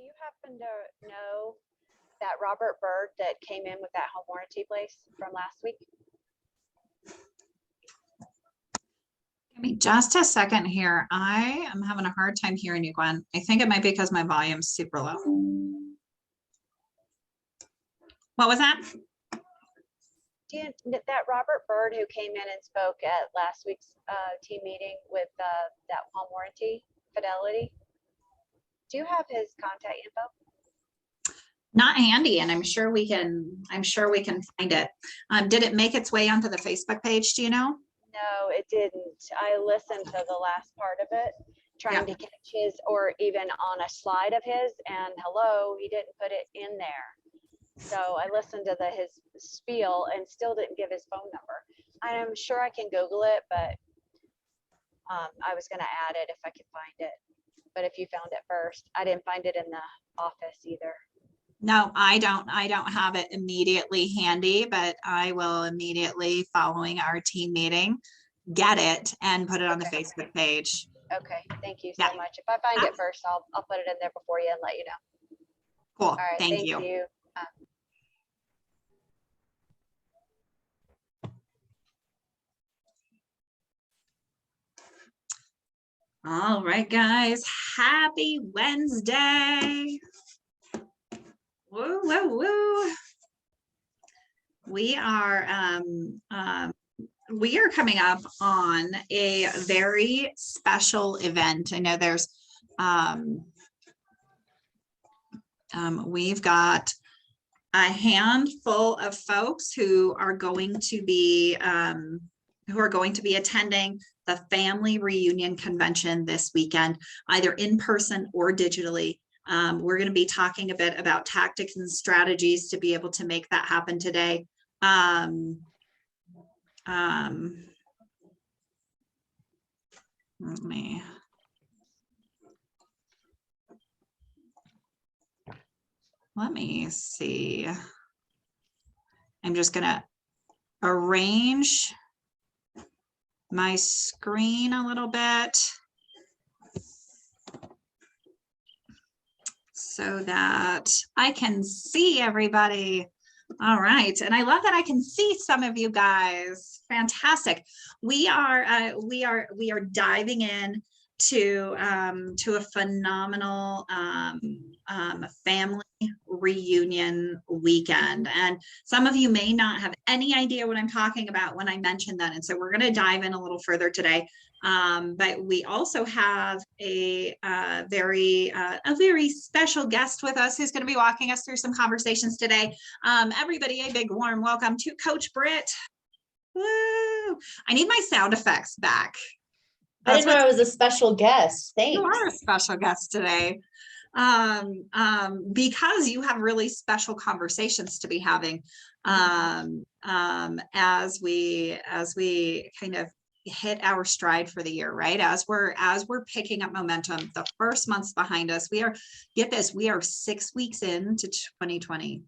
you happen to know that Robert Bird that came in with that home warranty place from last week? Give me just a second here. I am having a hard time hearing you, Gwen. I think it might be because my volume's super low. What was that? That Robert Bird who came in and spoke at last week's team meeting with that home warranty Fidelity. Do you have his contact info? Not handy, and I'm sure we can find it. Did it make its way onto the Facebook page? Do you know? No, it didn't. I listened to the last part of it, trying to catch his, or even on a slide of his, and hello, he didn't put it in there. So I listened to his spiel and still didn't give his phone number. I'm sure I can Google it, but I was going to add it if I could find it. But if you found it first, I didn't find it in the office either. No, I don't have it immediately handy, but I will immediately, following our team meeting, get it and put it on the Facebook page. Okay, thank you so much. If I find it first, I'll put it in there before you and let you know. Cool. All right, thank you. All right, guys, happy Wednesday. Woo, woo, woo. We are coming up on a very special event. I know there's we've got a handful of folks who are going to be attending the family reunion convention this weekend, either in person or digitally. We're going to be talking a bit about tactics and strategies to be able to make that happen today. Let me see. I'm just going to arrange my screen a little bit so that I can see everybody. All right, and I love that I can see some of you guys. Fantastic. We are diving in to a phenomenal family reunion weekend, and some of you may not have any idea what I'm talking about when I mention that, and so we're going to dive in a little further today. But we also have a very special guest with us who's going to be walking us through some conversations today. Everybody, a big warm welcome to Coach Britt. Woo! I need my sound effects back. I didn't know I was a special guest. Thanks. You are a special guest today. Because you have really special conversations to be having as we kind of hit our stride for the year, right? As we're picking up momentum, the first month's behind us. We are 6 weeks into 2020.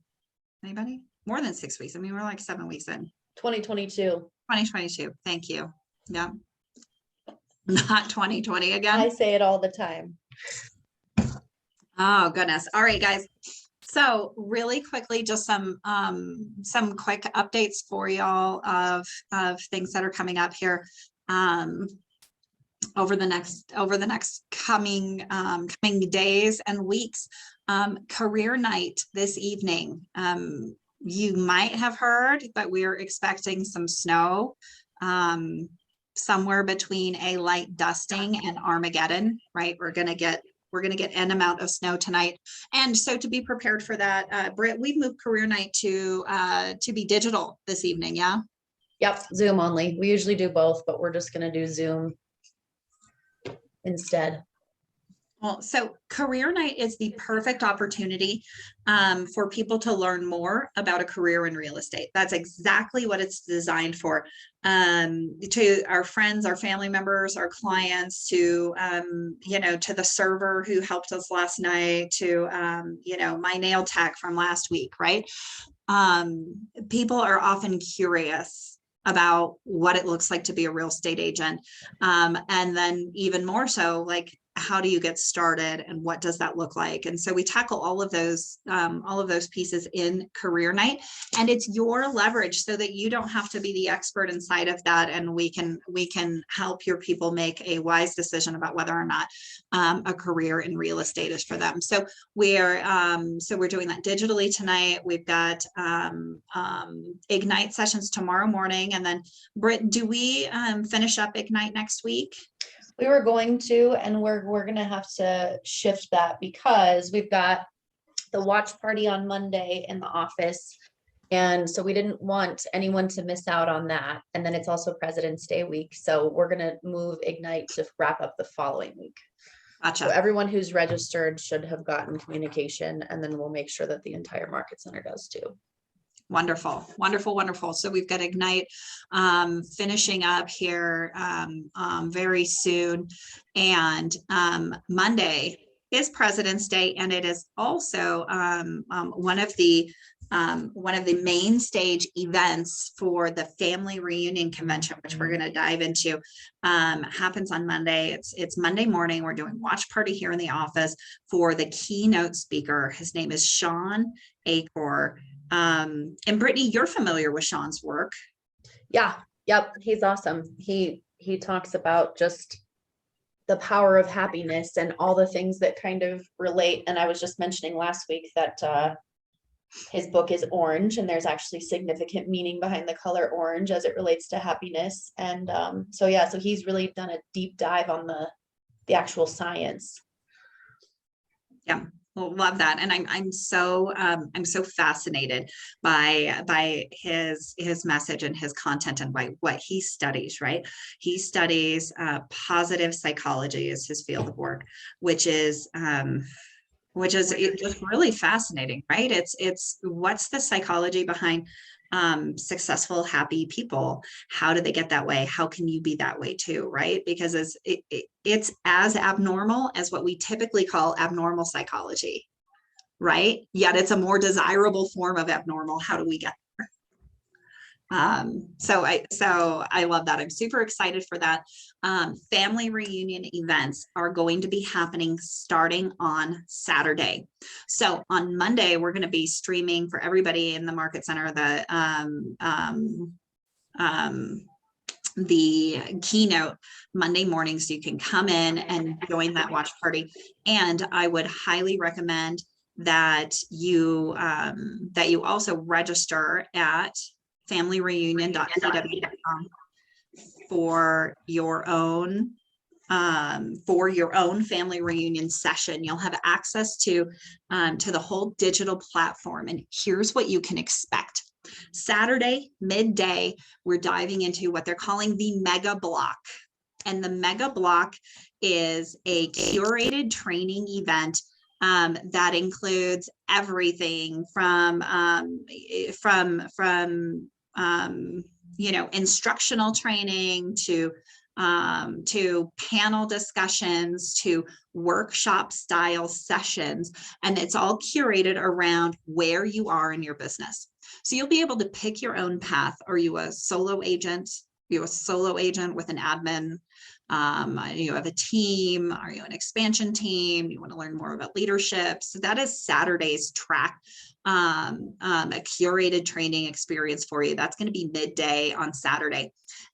Anybody? More than 6 weeks. I mean, we're like 7 weeks in. 2022. Thank you. Yeah. Not 2020 again. I say it all the time. Oh goodness. All right, guys. So really quickly, just some quick updates for y'all of things that are coming up here over the next coming days and weeks. Career night this evening. You might have heard, but we're expecting some snow. Somewhere between a light dusting and Armageddon, right? We're gonna get an amount of snow tonight, and so to be prepared for that, Britt, we've moved career night to be digital this evening. Yeah. Yep, Zoom only. We usually do both, but we're just gonna do Zoom instead. Well, so career night is the perfect opportunity for people to learn more about a career in real estate. That's exactly what it's designed for. To our friends, our family members, our clients, to to the server who helped us last night, to my nail tech from last week, right? People are often curious about what it looks like to be a real estate agent, and then even more so, like, how do you get started and what does that look like? And so we tackle all of those pieces in career night, and it's your leverage so that you don't have to be the expert inside of that. And we can help your people make a wise decision about whether or not a career in real estate is for them. So we're doing that digitally tonight. We've got Ignite sessions tomorrow morning. And then Britt, do we finish up Ignite next week? We were going to, and we're going to have to shift that because we've got the watch party on Monday in the office. And so we didn't want anyone to miss out on that. And then it's also President's Day week. So we're going to move Ignite to wrap up the following week. Gotcha. So everyone who's registered should have gotten communication, and then we'll make sure that the entire market center does too. Wonderful, wonderful, wonderful. So we've got Ignite finishing up here very soon. And Monday is President's Day, and it is also one of the main stage events for the Family Reunion Convention, which we're going to dive into. Happens on Monday. It's Monday morning. We're doing watch party here in the office for the keynote speaker. His name is Sean Acor. And Brittany, you're familiar with Sean's work. Yeah. Yep. He's awesome. He talks about just the power of happiness and all the things that kind of relate. And I was just mentioning last week that his book is orange, and there's actually significant meaning behind the color orange as it relates to happiness. And so he's really done a deep dive on the actual science. Yeah. Well, love that. And I'm so fascinated by his message and his content and by what he studies, right? He studies positive psychology is his field of work, which is just really fascinating, right? It's what's the psychology behind successful, happy people? How do they get that way? How can you be that way too, right? Because it's as abnormal as what we typically call abnormal psychology, right? Yet it's a more desirable form of abnormal. How do we get there? So I love that. I'm super excited for that. Family reunion events are going to be happening starting on Saturday. So on Monday, we're going to be streaming for everybody in the market center the keynote Monday morning, so you can come in and join that watch party. And I would highly recommend that you also register at familyreunion.kw.com for your own family reunion session. You'll have access to the whole digital platform. And here's what you can expect. Saturday, midday, we're diving into what they're calling the mega block. And the mega block is a curated training event that includes everything from instructional training to panel discussions to workshop style sessions. And it's all curated around where you are in your business. So you'll be able to pick your own path. Are you a solo agent? Are you a solo agent with an admin? You have a team? Are you an expansion team? You want to learn more about leadership? So that is Saturday's track, a curated training experience for you. That's going to be midday on Saturday.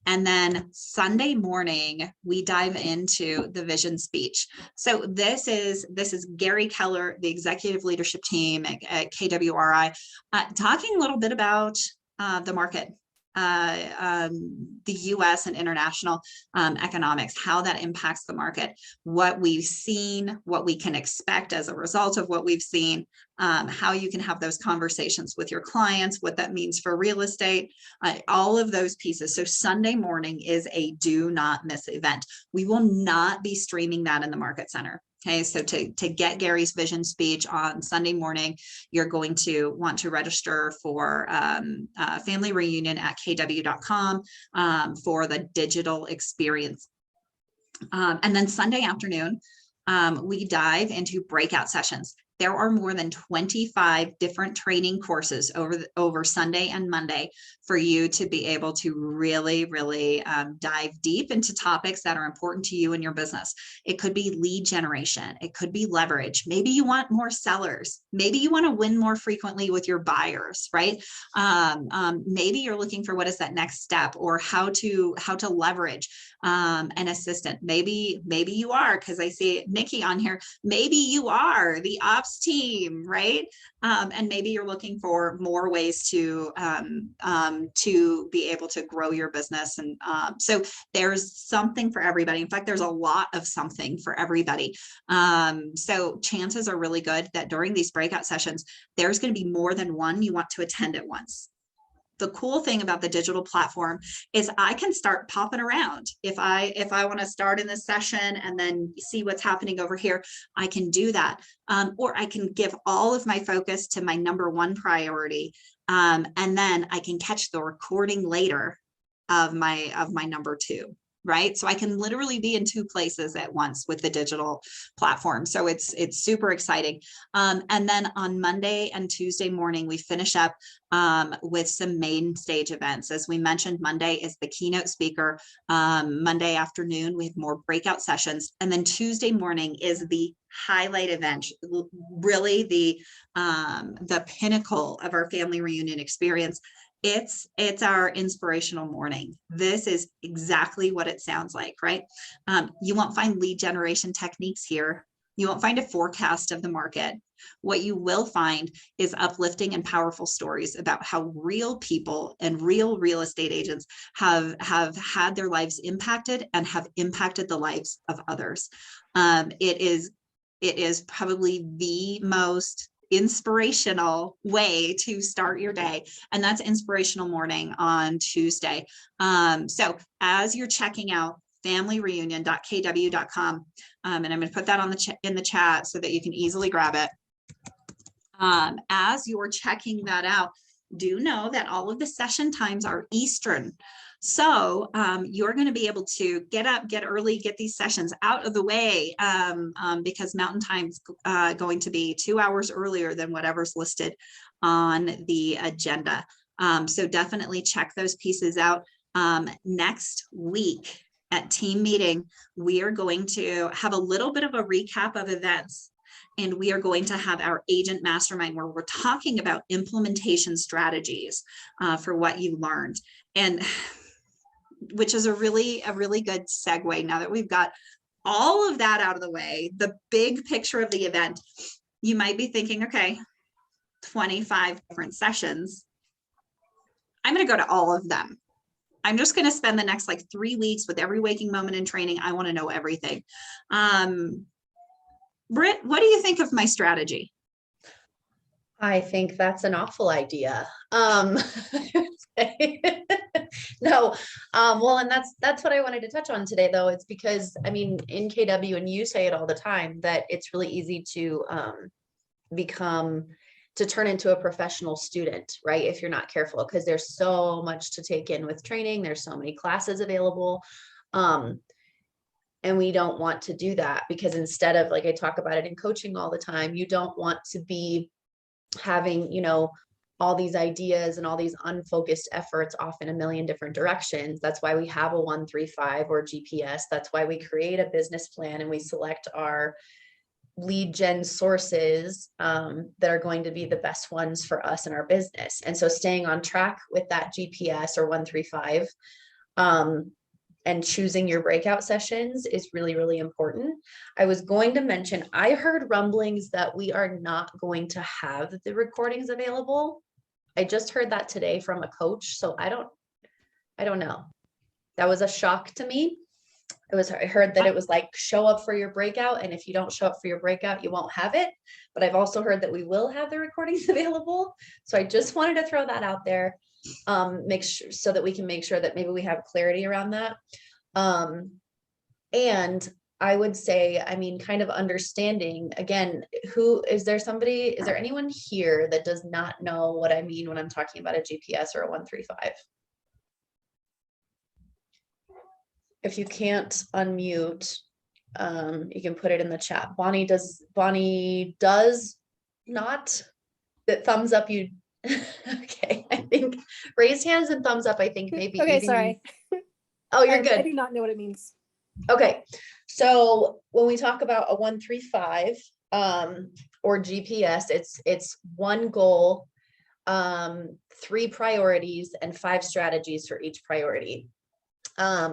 And then Sunday morning, we dive into the vision speech. So this is Gary Keller, the executive leadership team at KWRI, talking a little bit about the market, the US and international economics, how that impacts the market, what we've seen, what we can expect as a result of what we've seen, how you can have those conversations with your clients, what that means for real estate, all of those pieces. So Sunday morning is a do not miss event. We will not be streaming that in the market center. Okay, so to get Gary's vision speech on Sunday morning, you're going to want to register for Family Reunion at kw.com for the digital experience. And then Sunday afternoon, we dive into breakout sessions. there are more than 25 different training courses over Sunday and Monday for you to be able to really, really dive deep into topics that are important to you and your business. It could be lead generation. It could be leverage. Maybe you want more sellers. Maybe you want to win more frequently with your buyers, right? Maybe you're looking for what is that next step, or how to leverage an assistant. Maybe you are, because I see Nikki on here. Maybe you are the ops team, right? And maybe you're looking for more ways to be able to grow your business. And so there's something for everybody. In fact, there's a lot of something for everybody. So chances are really good that during these breakout sessions, there's going to be more than one you want to attend at once. The cool thing about the digital platform is I can start popping around. If I want to start in this session and then see what's happening over here, I can do that. Or I can give all of my focus to my number one priority. And then I can catch the recording later of my number two. Right. So I can literally be in two places at once with the digital platform. So it's super exciting. And then on Monday and Tuesday morning, we finish up with some main stage events. As we mentioned, Monday is the keynote speaker. Monday afternoon, we have more breakout sessions. And then Tuesday morning is the highlight event, really the pinnacle of our family reunion experience. It's our inspirational morning. This is exactly what it sounds like, right? You won't find lead generation techniques here. You won't find a forecast of the market. What you will find is uplifting and powerful stories about how real people and real estate agents have had their lives impacted and have impacted the lives of others. It is probably the most inspirational way to start your day. And that's Inspirational Morning on Tuesday. So as you're checking out familyreunion.kw.com, and I'm going to put that on in the chat so that you can easily grab it. As you're checking that out, do know that all of the session times are Eastern. So you're going to be able to get up, get early, get these sessions out of the way, because Mountain Time's going to be 2 hours earlier than whatever's listed on the agenda. So definitely check those pieces out. Next week at team meeting, we are going to have a little bit of a recap of events. And we are going to have our agent mastermind where we're talking about implementation strategies for what you learned. And which is a really good segue now that we've got all of that out of the way, the big picture of the event. You might be thinking, okay, 25 different sessions. I'm going to go to all of them. I'm just going to spend the next 3 weeks with every waking moment in training. I want to know everything. Britt, what do you think of my strategy? I think that's an awful idea. No, well, and that's what I wanted to touch on today, though. It's because, I mean, in KW, and you say it all the time, that it's really easy to turn into a professional student, right? If you're not careful, because there's so much to take in with training. There's so many classes available. And we don't want to do that, because instead of, like I talk about it in coaching all the time, you don't want to be having, all these ideas and all these unfocused efforts off in a million different directions. That's why we have a 135 or GPS. That's why we create a business plan and we select our lead gen sources that are going to be the best ones for us and our business. And so staying on track with that GPS or 135 and choosing your breakout sessions is really, really important. I was going to mention, I heard rumblings that we are not going to have the recordings available. I just heard that today from a coach. So I don't know. That was a shock to me. I heard that it was like, show up for your breakout. And if you don't show up for your breakout, you won't have it. But I've also heard that we will have the recordings available. So I just wanted to throw that out there. Make sure so that we can make sure that maybe we have clarity around that. And I would say, I mean, kind of understanding again, is there anyone here that does not know what I mean when I'm talking about a GPS or a 135? If you can't unmute, you can put it in the chat. Bonnie does not that thumbs up you. Okay, I think raised hands and thumbs up, I think maybe. Okay, even sorry. Oh, you're I good. do not know what it means. Okay, so when we talk about a 1-3-5 or GPS, it's one goal, 3 priorities, and 5 strategies for each priority. I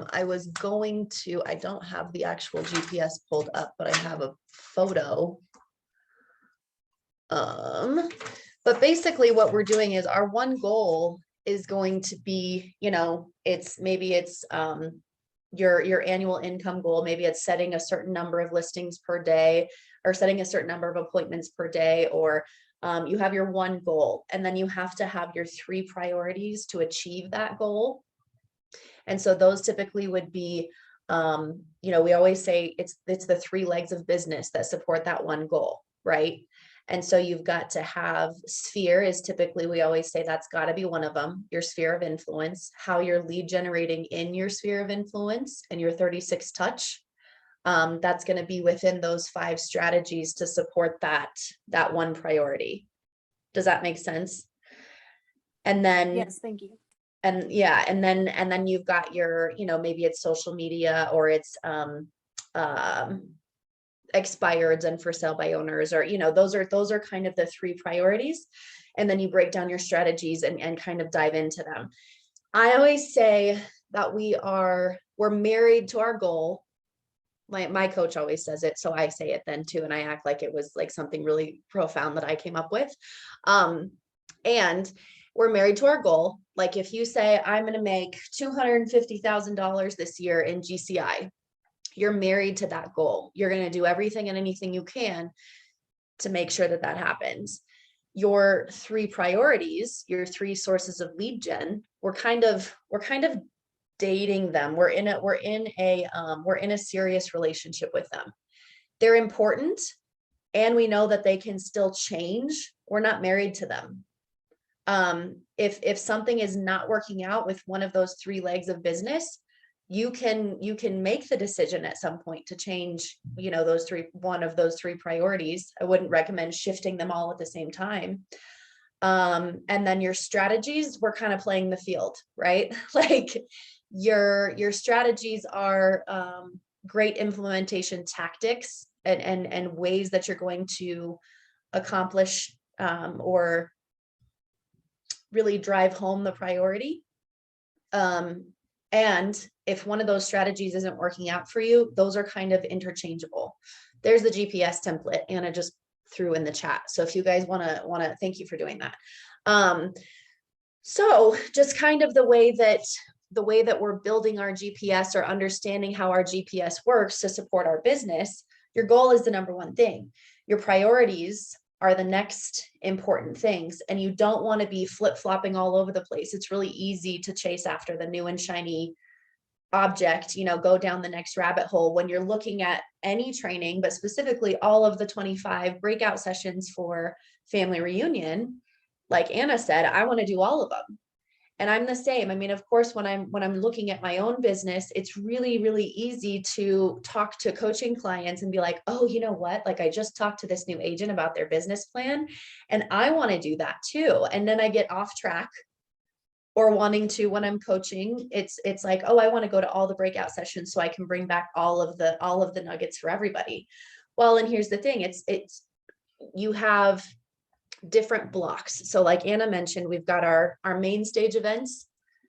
don't have the actual GPS pulled up, but I have a photo. But basically what we're doing is our one goal is going to be, it's your annual income goal. Maybe it's setting a certain number of listings per day, or setting a certain number of appointments per day, or you have your one goal, and then you have to have your 3 priorities to achieve that goal. And so those typically would be, we always say it's the 3 legs of business that support that one goal, right? And so you've got to have sphere is typically, we always say that's got to be one of them, your sphere of influence, how you're lead generating in your sphere of influence, and your 36 touch. That's going to be within those 5 strategies to support that one priority. Does that make sense? And then Yes, thank you. and yeah, and then you've got your, maybe it's social media, or it's expireds and for sale by owners, or those are kind of the 3 priorities. And then you break down your strategies and kind of dive into them. I always say that we're married to our goal. My coach always says it, so I say it then too, and I act like it was like something really profound that I came up with. And we're married to our goal. Like if you say, I'm going to make $250,000 this year in GCI, you're married to that goal. You're going to do everything and anything you can to make sure that happens. Your 3 priorities, your 3 sources of lead gen, we're kind of dating them. We're in a serious relationship with them. They're important, and we know that they can still change. We're not married to them. If something is not working out with one of those 3 legs of business, you can make the decision at some point to change, one of those 3 priorities. I wouldn't recommend shifting them all at the same time. And then your strategies, we're kind of playing the field, right? Like your strategies are great implementation tactics and ways that you're going to accomplish or really drive home the priority. And if one of those strategies isn't working out for you, those are kind of interchangeable. There's the GPS template Anna just threw in the chat. So if you guys want to thank you for doing that. So just kind of the way that we're building our GPS, or understanding how our GPS works to support our business, your goal is the number one thing. Your priorities are the next important things, and you don't want to be flip-flopping all over the place. It's really easy to chase after the new and shiny object, go down the next rabbit hole when you're looking at any training, but specifically all of the 25 breakout sessions for family reunion. Like Anna said, I want to do all of them. And I'm the same. I mean, of course, when I'm looking at my own business, it's really, really easy to talk to coaching clients and be like, oh, you know what? Like I just talked to this new agent about their business plan, and I want to do that too. And then I get off track, or wanting to, when I'm coaching, it's like, oh, I want to go to all the breakout sessions so I can bring back all of the nuggets for everybody. Well, and here's the thing, it's you have different blocks. So like Anna mentioned, we've got our main stage events,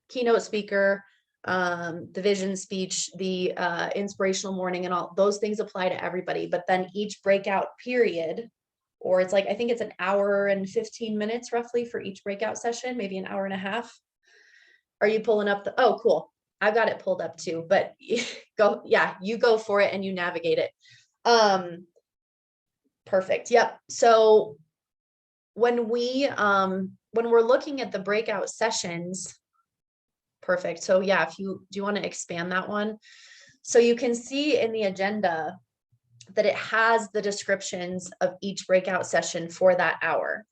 keynote speaker, the vision speech, the inspirational morning, and all those things apply to everybody. But then each breakout period, or it's like, I think it's an hour and 15 minutes roughly for each breakout session, maybe an hour and a half. Are you pulling up oh, cool. I've got it pulled up too, but go, yeah, you go for it and you navigate it. Perfect. Yep. So when we're looking at the breakout sessions, perfect. So yeah, do you want to expand that one? So you can see in the agenda that it has the descriptions of each breakout session for that hour.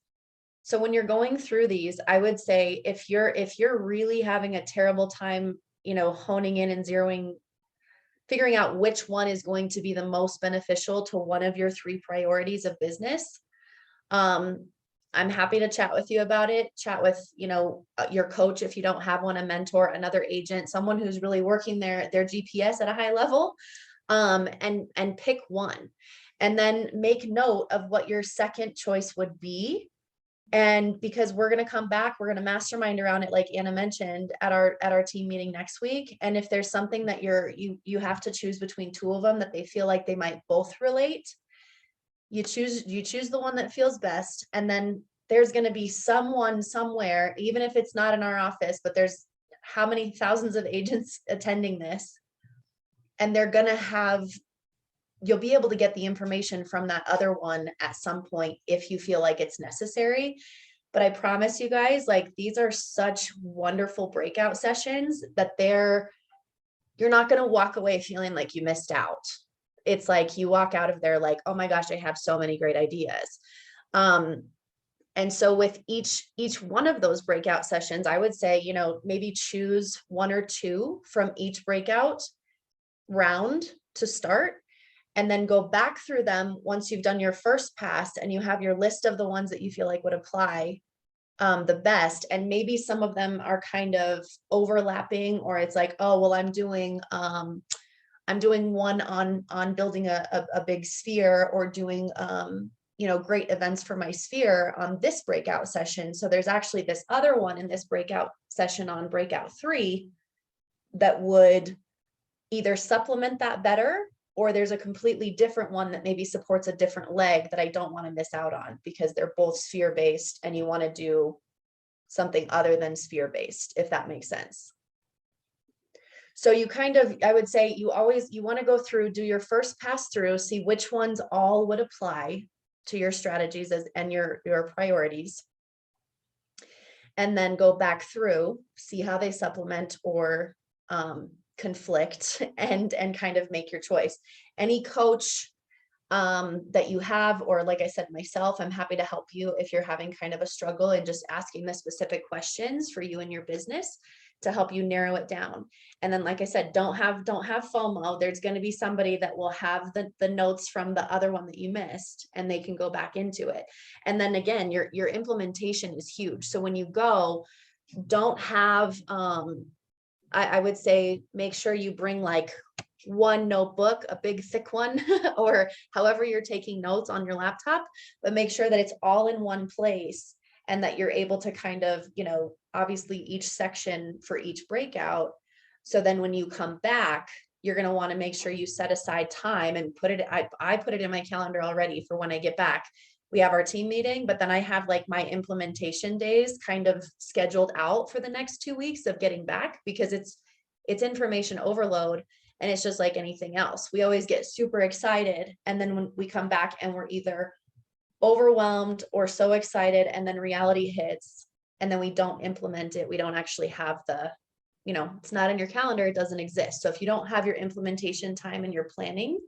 So when you're going through these, I would say if you're really having a terrible time, honing in and figuring out which one is going to be the most beneficial to one of your 3 priorities of business, I'm happy to chat with you about it, chat with, you know, your coach, if you don't have one, a mentor, another agent, someone who's really working their GPS at a high level, and pick one, and then make note of what your second choice would be. And because we're going to come back, we're going to mastermind around it, like Anna mentioned, at our team meeting next week. And if there's something that you have to choose between two of them that they feel like they might both relate, you choose the one that feels best. And then there's going to be someone somewhere, even if it's not in our office, but there's how many thousands of agents attending this, and they're going to have, you'll be able to get the information from that other one at some point if you feel like it's necessary. But I promise you guys, like, these are such wonderful breakout sessions that you're not going to walk away feeling like you missed out. It's like you walk out of there like, oh my gosh, I have so many great ideas. And so with each one of those breakout sessions, I would say, you know, maybe choose one or two from each breakout round to start, and then go back through them once you've done your first pass and you have your list of the ones that you feel like would apply the best. And maybe some of them are kind of overlapping, or it's like, oh, well, I'm doing one on building a big sphere, or doing you know, great events for my sphere on this breakout session. So there's actually this other one in this breakout session on breakout 3 that would either supplement that better, or there's a completely different one that maybe supports a different leg that I don't want to miss out on, because they're both sphere based and you want to do something other than sphere based, if that makes sense. So you kind of, I would say you want to go through, do your first pass through, see which ones all would apply to your strategies and your priorities. And then go back through, see how they supplement or conflict, and kind of make your choice. Any coach that you have, or like I said, myself, I'm happy to help you if you're having kind of a struggle and just asking the specific questions for you and your business to help you narrow it down. And then, like I said, don't have FOMO. There's going to be somebody that will have the notes from the other one that you missed, and they can go back into it. And then again, your implementation is huge. So when you go, don't have, I would say, make sure you bring like one notebook, a big thick one, or however you're taking notes on your laptop, but make sure that it's all in one place, and that you're able to kind of, you know, obviously each section for each breakout. So then when you come back, you're going to want to make sure you set aside time and put it, I put it in my calendar already for when I get back. We have our team meeting, but then I have like my implementation days kind of scheduled out for the next 2 weeks of getting back, because it's information overload. And it's just like anything else. We always get super excited, and then when we come back and we're either overwhelmed or so excited, and then reality hits, and then we don't implement it. We don't actually have the, you know, it's not in your calendar, it doesn't exist. So if you don't have your implementation time and your planning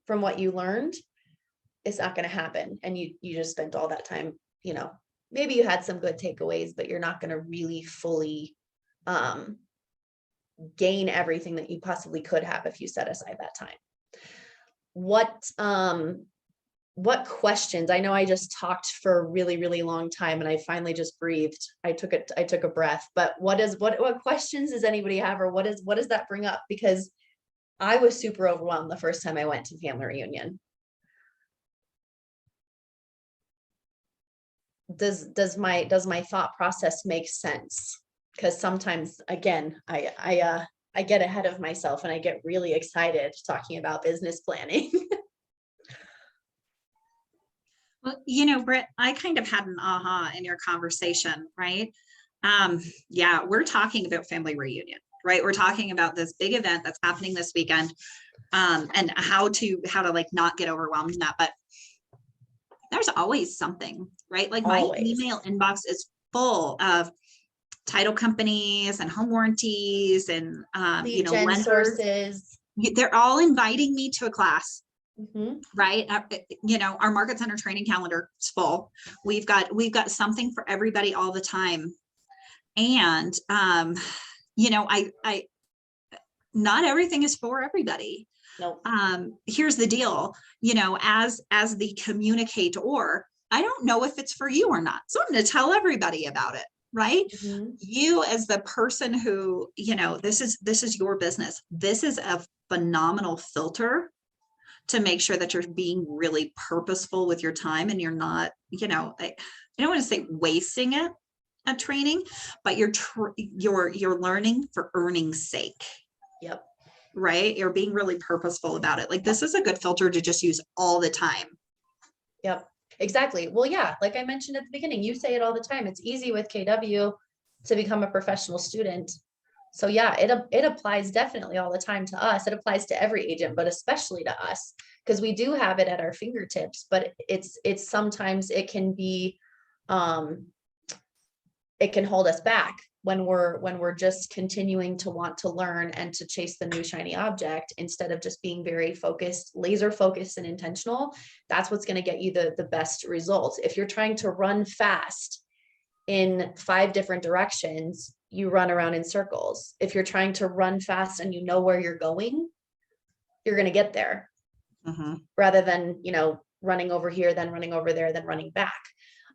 from what you learned, it's not going to happen. And you just spent all that time, you know, maybe you had some good takeaways, but you're not going to really fully gain everything that you possibly could have if you set aside that time. What questions? I know I just talked for a really, really long time, and I finally just breathed. I took a breath, but what questions does anybody have, or what does that bring up? Because I was super overwhelmed the first time I went to family reunion. Does my thought process make sense? Because sometimes, again, I get ahead of myself and I get really excited talking about business planning. Well, you know, Britt, I kind of had an aha in your conversation, right? Yeah, we're talking about family reunion, right? We're talking about this big event that's happening this weekend, and how to like not get overwhelmed in that. But there's always something, right? Like my email inbox is full of title companies and home warranties and you know, lenders. Sources. They're all inviting me to a class. Mm-hmm. Right. You know, our market center training calendar is full. We've got something for everybody all the time. And, you know, I not everything is for everybody. Nope. Here's the deal, you know, as the communicator, I don't know if it's for you or not. So I'm going to tell everybody about it, right? Mhm. You as the person who, this is your business. This is a phenomenal filter to make sure that you're being really purposeful with your time and you're not, I don't want to say wasting it at training, but you're learning for earning's sake. Yep. Right? You're being really purposeful about it. Like this is a good filter to just use all the time. Yep, exactly. Well, yeah, like I mentioned at the beginning, you say it all the time. It's easy with KW to become a professional student. So yeah, it applies definitely all the time to us. It applies to every agent, but especially to us, because we do have it at our fingertips, but it's sometimes it can be, it can hold us back when we're just continuing to want to learn and to chase the new shiny object instead of just being very focused, laser focused and intentional. That's what's going to get you the best results. If you're trying to run fast in 5 different directions, you run around in circles. If you're trying to run fast and you know where you're going, you're going to get there. Rather than, running over here, then running over there, then running back.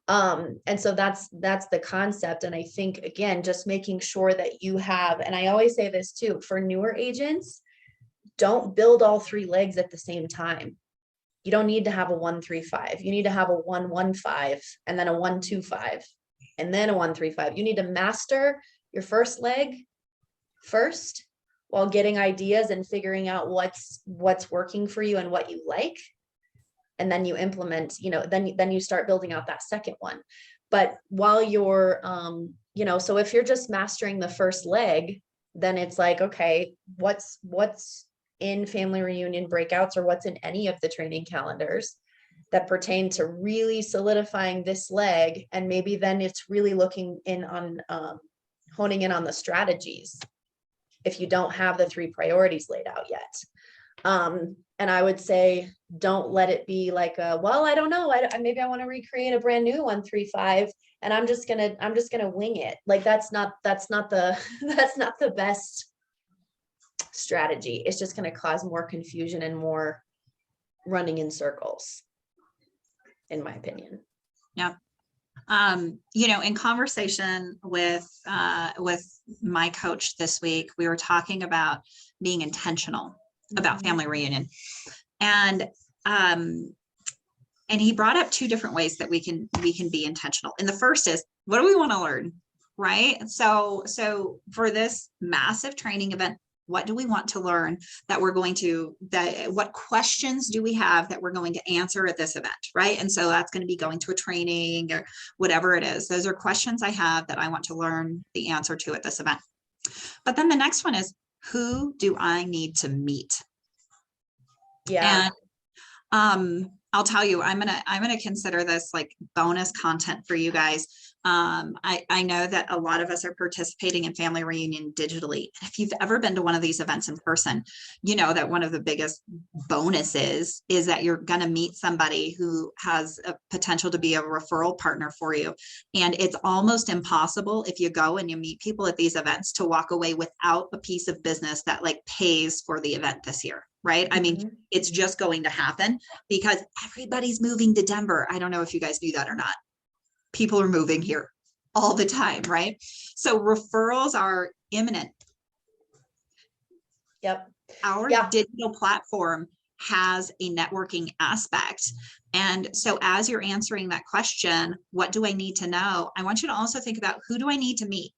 And so that's the concept. And I think, again, just making sure that you have, and I always say this too, for newer agents, don't build all 3 legs at the same time. You don't need to have a 1-3-5. You need to have a 1-1-5 and then a 1-2-5 and then a 1-3-5. You need to master your first leg first while getting ideas and figuring out what's working for you and what you like. And then you implement, then you start building out that second one. But while you're, so if you're just mastering the first leg, then it's like, okay, what's in family reunion breakouts or what's in any of the training calendars that pertain to really solidifying this leg. And maybe then it's really looking in on, honing in on the strategies if you don't have the 3 priorities laid out yet. And I would say, don't let it be like well, I don't know. Maybe I want to recreate a brand new 1-3-5 and I'm just gonna wing it. Like that's not the best strategy. It's just going to cause more confusion and more running in circles, in my opinion. Yeah. In conversation with my coach this week, we were talking about being intentional about family reunion. And he brought up 2 different ways that we can be intentional. And the first is, what do we want to learn? Right. So for this massive training event, what do we want to learn what questions do we have that we're going to answer at this event? Right. And so that's going to be going to a training or whatever it is. Those are questions I have that I want to learn the answer to at this event. But then the next one is, who do I need to meet? Yeah. And I'll tell you, I'm gonna consider this like bonus content for you guys. I know that a lot of us are participating in family reunion digitally. If you've ever been to one of these events in person, you know that one of the biggest bonuses is that you're going to meet somebody who has a potential to be a referral partner for you. And it's almost impossible if you go and you meet people at these events to walk away without a piece of business that like pays for the event this year. Right. I mean, it's just going to happen because everybody's moving to Denver. I don't know if you guys knew that or not. People are moving here all the time, right? So referrals are imminent. Yep. Our digital platform has a networking aspect. And so as you're answering that question, what do I need to know? I want you to also think about, who do I need to meet?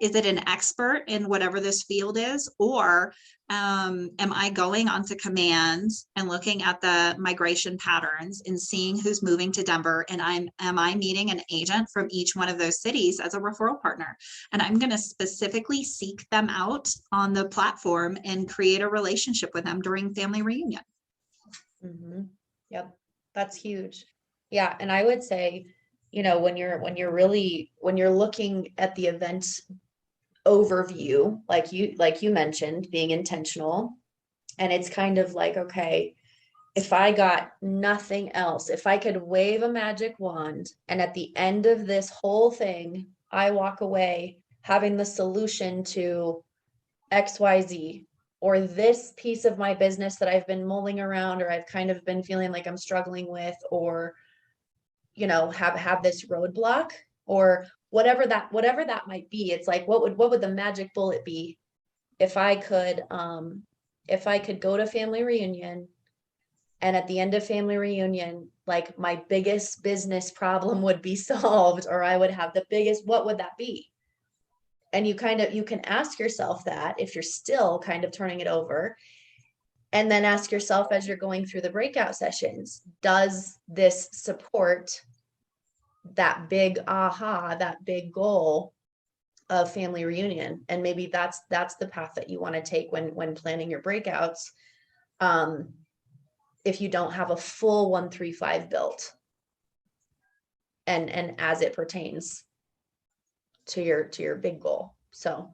Is it an expert in whatever this field is? Or am I going onto command and looking at the migration patterns and seeing who's moving to Denver? And am I meeting an agent from each one of those cities as a referral partner? And I'm going to specifically seek them out on the platform and create a relationship with them during family reunion. Yep. That's huge. Yeah. And I would say, when you're looking at the event overview, like you mentioned, being intentional, and it's kind of like, okay, if I got nothing else, if I could wave a magic wand and at the end of this whole thing, I walk away having the solution to XYZ, or this piece of my business that I've been mulling around, or I've kind of been feeling like I'm struggling with, or have this roadblock or whatever that might be. It's like, what would the magic bullet be if I could go to family reunion, and at the end of family reunion, like my biggest business problem would be solved, or I would have the biggest, what would that be? And you can ask yourself that if you're still kind of turning it over, and then ask yourself as you're going through the breakout sessions, does this support that big aha, that big goal of family reunion? And maybe that's the path that you want to take when planning your breakouts. If you don't have a full 1-3-5 built, and as it pertains to your big goal. So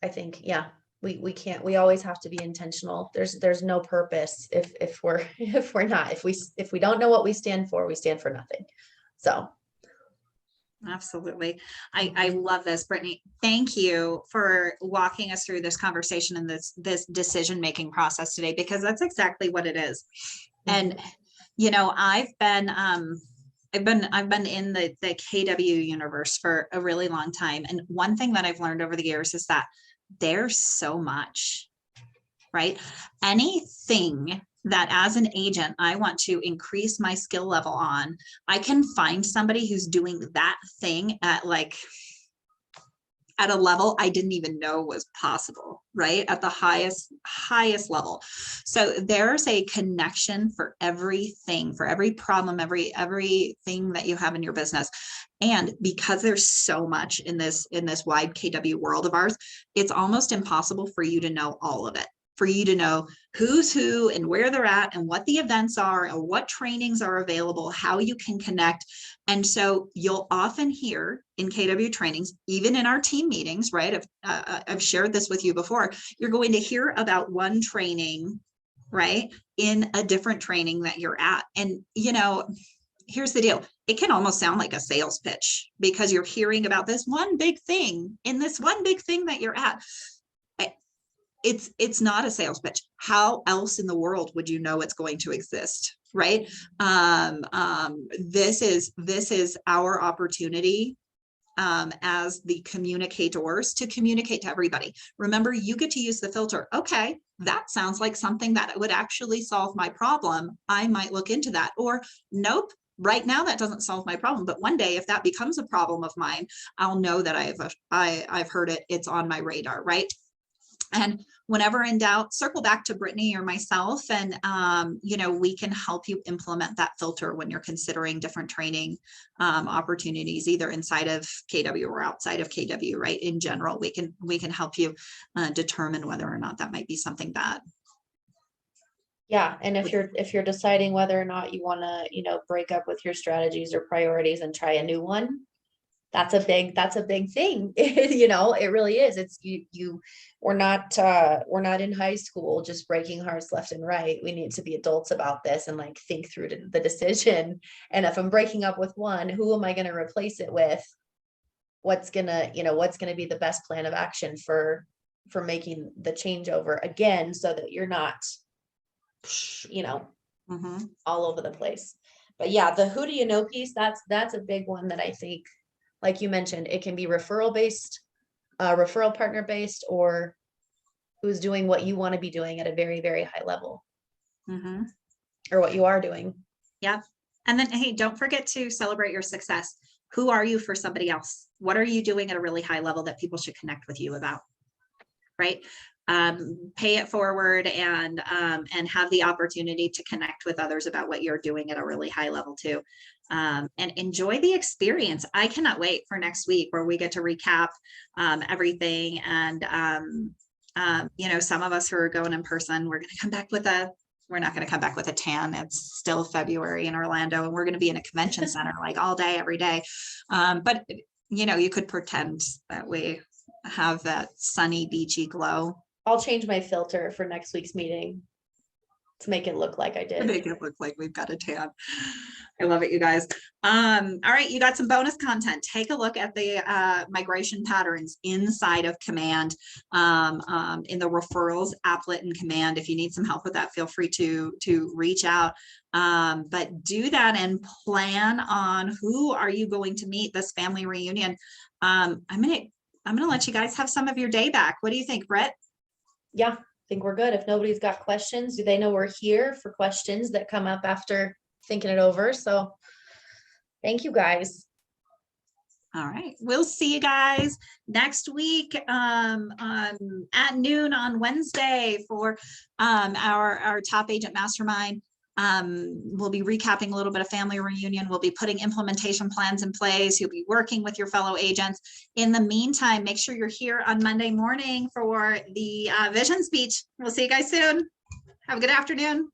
I think, yeah, we always have to be intentional. There's no purpose if we don't know what we stand for nothing. So absolutely. I love this, Brittany. Thank you for walking us through this conversation and this decision-making process today, because that's exactly what it is. And, I've been in the KW universe for a really long time. And one thing that I've learned over the years is that there's so much, right? Anything that as an agent, I want to increase my skill level on, I can find somebody who's doing that thing at a level I didn't even know was possible, right? At the highest level. So there's a connection for everything, for every problem, everything that you have in your business. And because there's so much in this wide KW world of ours, it's almost impossible for you to know all of it, for you to know who's who and where they're at and what the events are and what trainings are available, how you can connect. And so you'll often hear in KW trainings, even in our team meetings, right? I've shared this with you before. You're going to hear about one training, right, in a different training that you're at. And, here's the deal. It can almost sound like a sales pitch because you're hearing about this one big thing in this one big thing that you're at. It's not a sales pitch. How else in the world would you know it's going to exist, right? This is our opportunity as the communicators to communicate to everybody. Remember, you get to use the filter. Okay, that sounds like something that would actually solve my problem. I might look into that. Or nope, right now that doesn't solve my problem. But one day, if that becomes a problem of mine, I'll know that I've heard it. It's on my radar, right? And whenever in doubt, circle back to Brittany or myself, and we can help you implement that filter when you're considering different training opportunities, either inside of KW or outside of KW. Right? In general, we can help you determine whether or not that might be something that. Yeah, and if you're deciding whether or not you want to break up with your strategies or priorities and try a new one, that's a big thing. It really is. It's we're not in high school just breaking hearts left and right. We need to be adults about this and think through the decision. And if I'm breaking up with one, who am I going to replace it with? What's gonna be the best plan of action for making the changeover again, so that you're not all over the place. But yeah, the who do you know piece, that's a big one that I think, like you mentioned, it can be referral based, referral partner based, or who's doing what you want to be doing at a very, very high level, or what you are doing. Yeah. And then, hey, don't forget to celebrate your success. Who are you for somebody else? What are you doing at a really high level that people should connect with you about? Right? Pay it forward and have the opportunity to connect with others about what you're doing at a really high level too. And enjoy the experience. I cannot wait for next week where we get to recap everything. And, some of us who are going in person, we're not going to come back with a tan. It's still February in Orlando, and we're going to be in a convention center all day, every day. But, you could pretend that we have that sunny, beachy glow. I'll change my filter for next week's meeting. to make it look like I To did. make it look like we've got a tan. I love it, you guys. All right, you got some bonus content. Take a look at the migration patterns inside of Command, in the referrals applet and Command. If you need some help with that, feel free to reach out. But do that and plan on who are you going to meet this family reunion. I'm gonna let you guys have some of your day back. What do you think, Brett? Yeah, I think we're good. If nobody's got questions, do they know we're here for questions that come up after thinking it over? So thank you guys. All right, we'll see you guys next week at noon on Wednesday for our top agent mastermind. We'll be recapping a little bit of family reunion. We'll be putting implementation plans in place. You'll be working with your fellow agents. In the meantime, make sure you're here on Monday morning for the vision speech. We'll see you guys soon. Have a good afternoon.